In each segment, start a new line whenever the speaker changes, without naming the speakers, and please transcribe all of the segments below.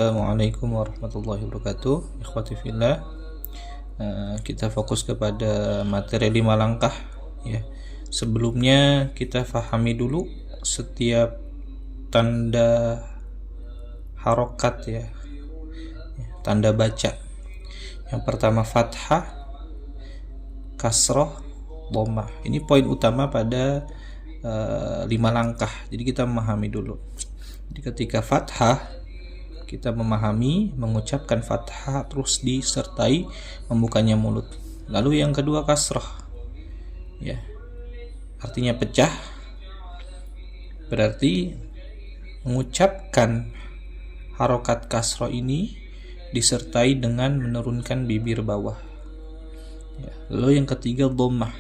Assalamualaikum warahmatullahi wabarakatuh. Ikhwati fillah, kita fokus kepada materi 5 langkah ya. Sebelumnya kita fahami dulu setiap tanda harokat ya, tanda baca. Yang pertama fathah, kasroh, dhammah. Ini poin utama pada 5 langkah. Jadi kita memahami dulu. Jadi ketika fathah, kita memahami mengucapkan fathah terus disertai membukanya mulut. Lalu yang kedua kasrah ya, artinya pecah, berarti mengucapkan harokat kasrah ini disertai dengan menurunkan bibir bawah ya. Lalu yang ketiga dhammah,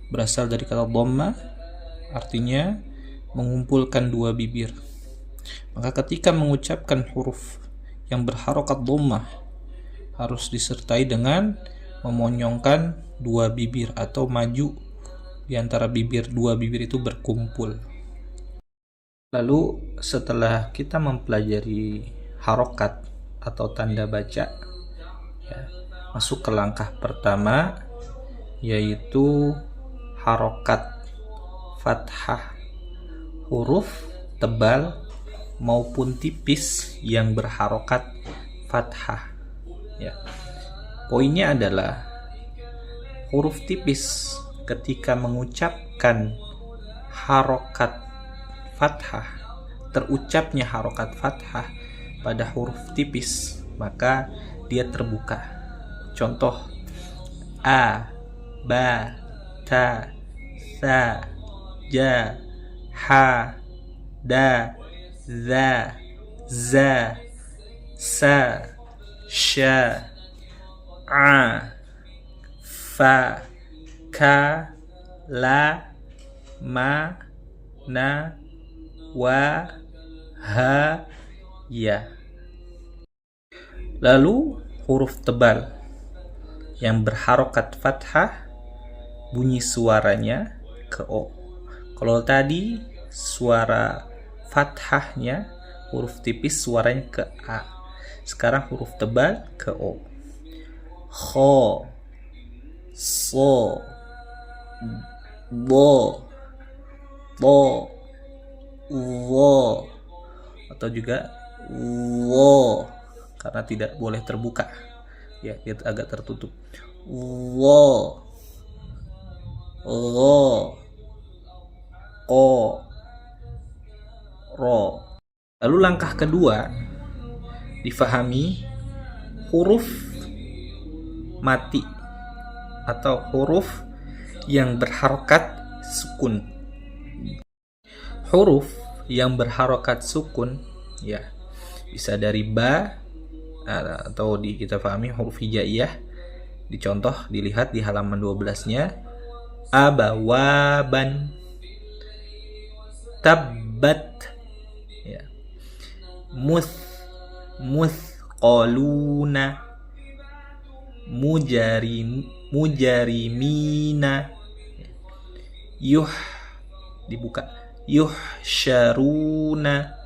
berasal dari kata dhamma, artinya mengumpulkan dua bibir. Maka ketika mengucapkan huruf yang berharokat dhammah harus disertai dengan memonyongkan dua bibir atau maju di antara bibir, dua bibir itu berkumpul. Lalu setelah kita mempelajari harokat atau tanda baca ya, masuk ke langkah pertama, yaitu harokat fathah, huruf tebal maupun tipis yang berharokat fathah ya. Poinnya adalah huruf tipis ketika mengucapkan harokat fathah, terucapnya harokat fathah pada huruf tipis, maka dia terbuka. Contoh a, ba, ta, sa, ja, ha, da, za, za, sa, sha, a, fa, ka, la, ma, na, wa, ha, ya. Lalu huruf tebal yang berharokat fathah, bunyi suaranya ke o. Kalau tadi suara fathahnya, huruf tipis suaranya ke a. Sekarang huruf tebal ke o. Kho, so, bo, to, wo, atau juga wo, karena tidak boleh terbuka ya, dia agak tertutup. Wo, ro, o, ro. Lalu langkah kedua, difahami huruf mati atau huruf yang berharokat sukun. Huruf yang berharokat sukun ya, bisa dari ba atau kita pahami huruf hijaiyah. Dicontoh, dilihat di halaman 12-nya. Abawaban, tabbat ya, muthqaluna, mujarimina, dibuka, yuhsyaruna,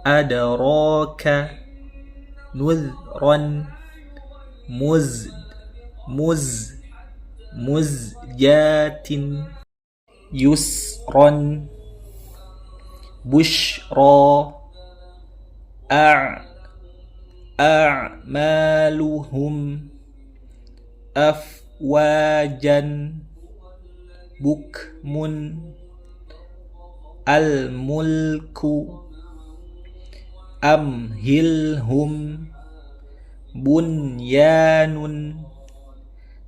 adraka, nuzran, muzjatin, yusron, bushra, a'maluhum, afwajan, bukmun, al-mulku, amhilhum, bunyanun,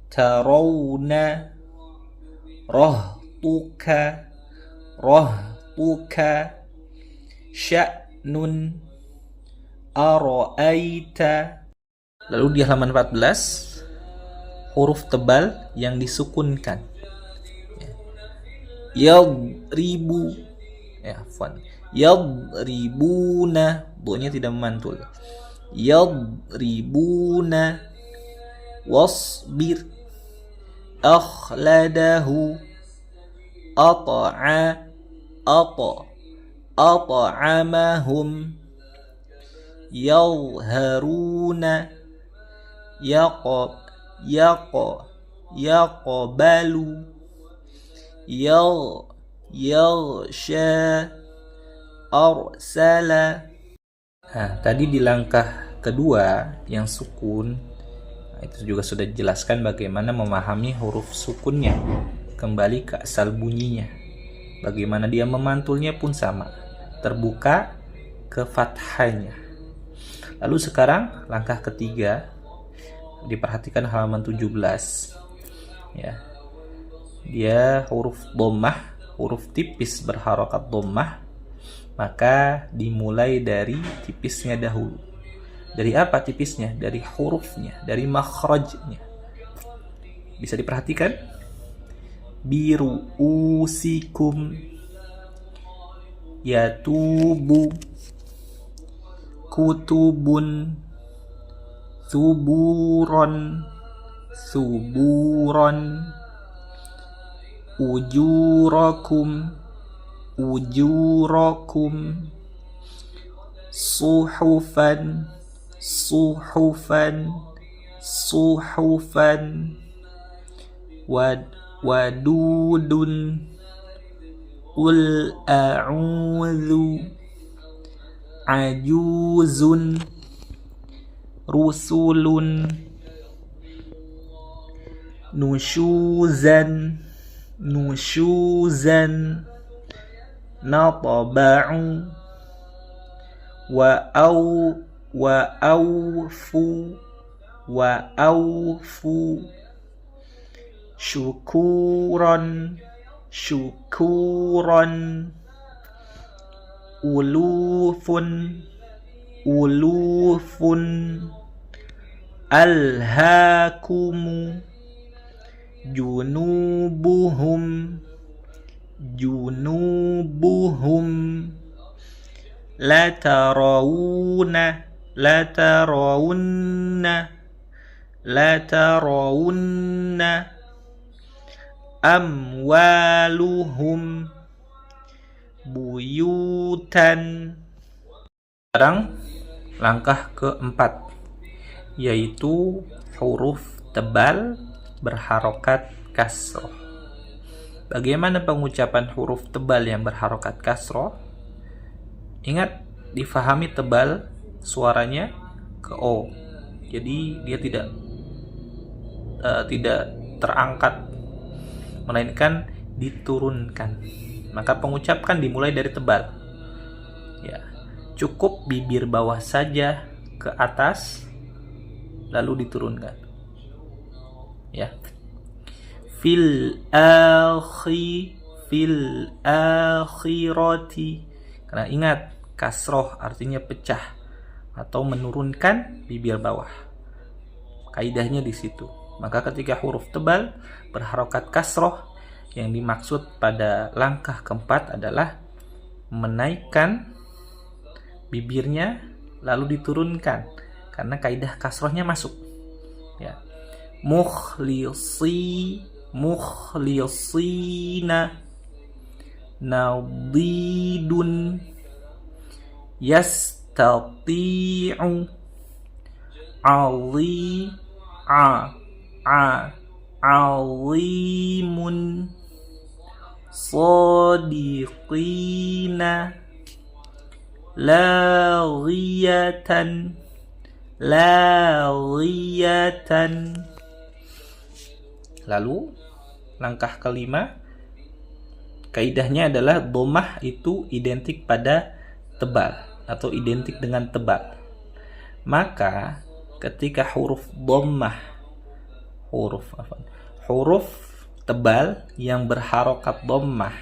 tarawna, rahtuka, sya'nun, ara'aita. Lalu di halaman 14, huruf tebal yang disukunkan. Yadribu ya, fun. Yadribuna, do-nya tidak memantul. Yadribuna, wasbir, akhladahu, ata'amahum, yadharuna, yaqbalu, yaghsha, arsala. Nah, tadi di langkah kedua yang sukun, itu juga sudah dijelaskan bagaimana memahami huruf sukunnya, kembali ke asal bunyinya. Bagaimana dia memantulnya pun sama, terbuka ke fathahnya. Lalu sekarang langkah ketiga, diperhatikan halaman 17. Ya. Dia huruf dhammah, huruf tipis berharokat dhammah, maka dimulai dari tipisnya dahulu. Dari apa tipisnya? Dari hurufnya, dari makhrajnya. Bisa diperhatikan? Biru usikum, yatubu, kutubun, suburon, ujurakum, suhufan, wadudun, qul a'udzu, ajuzun, rusulun, nusyuzan, nataba'u, wa'aufu, syukuran, ulufun, alhaakumu, junubuhum, latarawunna, amwaluhum, buyutan. Sekarang langkah keempat, yaitu huruf tebal berharokat kasroh. Bagaimana pengucapan huruf tebal yang berharokat kasroh? Ingat, difahami tebal suaranya ke O. Jadi dia tidak terangkat, melainkan diturunkan. Maka pengucapan dimulai dari tebal. Ya, cukup bibir bawah saja ke atas, lalu diturunkan. Ya. Fil akhirati. Karena ingat, kasroh artinya pecah atau menurunkan bibir bawah. Kaidahnya di situ. Maka ketika huruf tebal berharokat kasroh, yang dimaksud pada langkah keempat adalah menaikkan bibirnya lalu diturunkan, karena kaidah kasrohnya masuk. Ya. Mukhlisina, nadidun, yastati'u, alimun, sadiqina, laghiyatan. Lalu langkah kelima, kaidahnya adalah dhammah itu identik pada tebal atau identik dengan tebal. Maka ketika huruf dhammah, huruf tebal yang berharokat dhammah,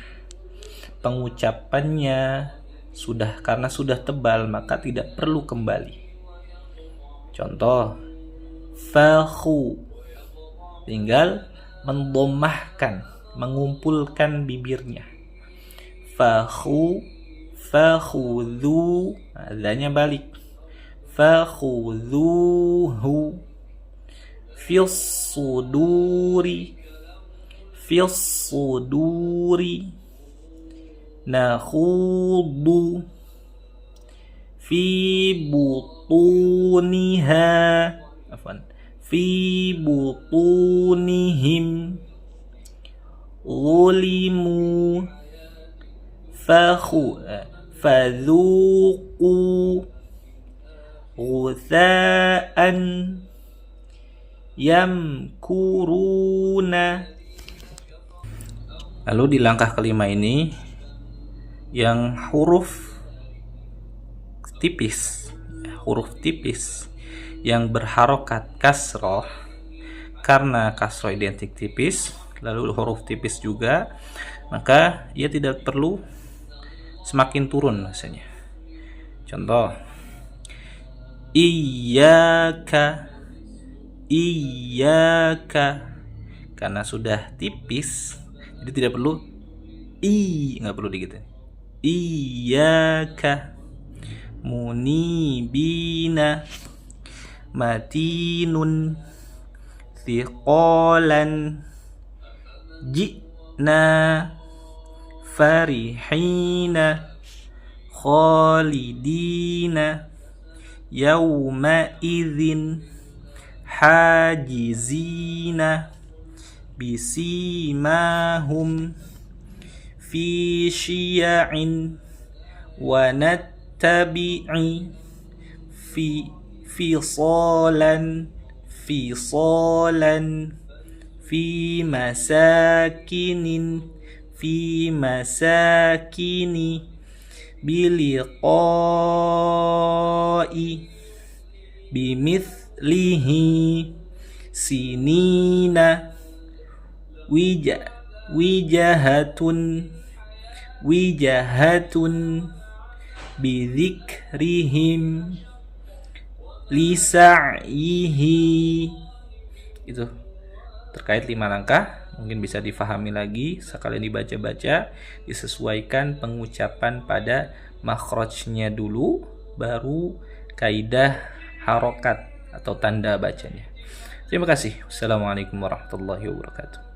pengucapannya karena sudah tebal maka tidak perlu kembali. Contoh, fakhu, tinggal mendomahkan, mengumpulkan bibirnya. Fakhudhu, adanya balik. Fakhudhuhu, fis suduri, nakhudu, fi butuniha, afwan, fi butunihim, zulimu, fadhuqu, ghutha'an, yamkuruna. Lalu di langkah kelima ini yang huruf tipis yang berharokat kasroh, karena kasroh identik tipis, lalu huruf tipis juga, maka ia tidak perlu semakin turun rasanya. Contoh, iyyaka, karena sudah tipis jadi tidak perlu nggak perlu digitu. Iyyaka, munibina, matinun, thiqalan, ji'na, farihina, khalidina, yawma idzin, hajizina, bisimahum, fi syiya'in, wa nattabi'i, fisalan, fi masakini, biliqa'i, bimithlihi, sinina, wijahatun, bidzikrihim, lisa'yihi. Itu terkait 5 langkah, mungkin bisa difahami lagi, sekalian dibaca-baca, disesuaikan pengucapan pada makhrajnya dulu, baru kaidah harokat atau tanda bacanya. Terima kasih. Wassalamualaikum warahmatullahi wabarakatuh.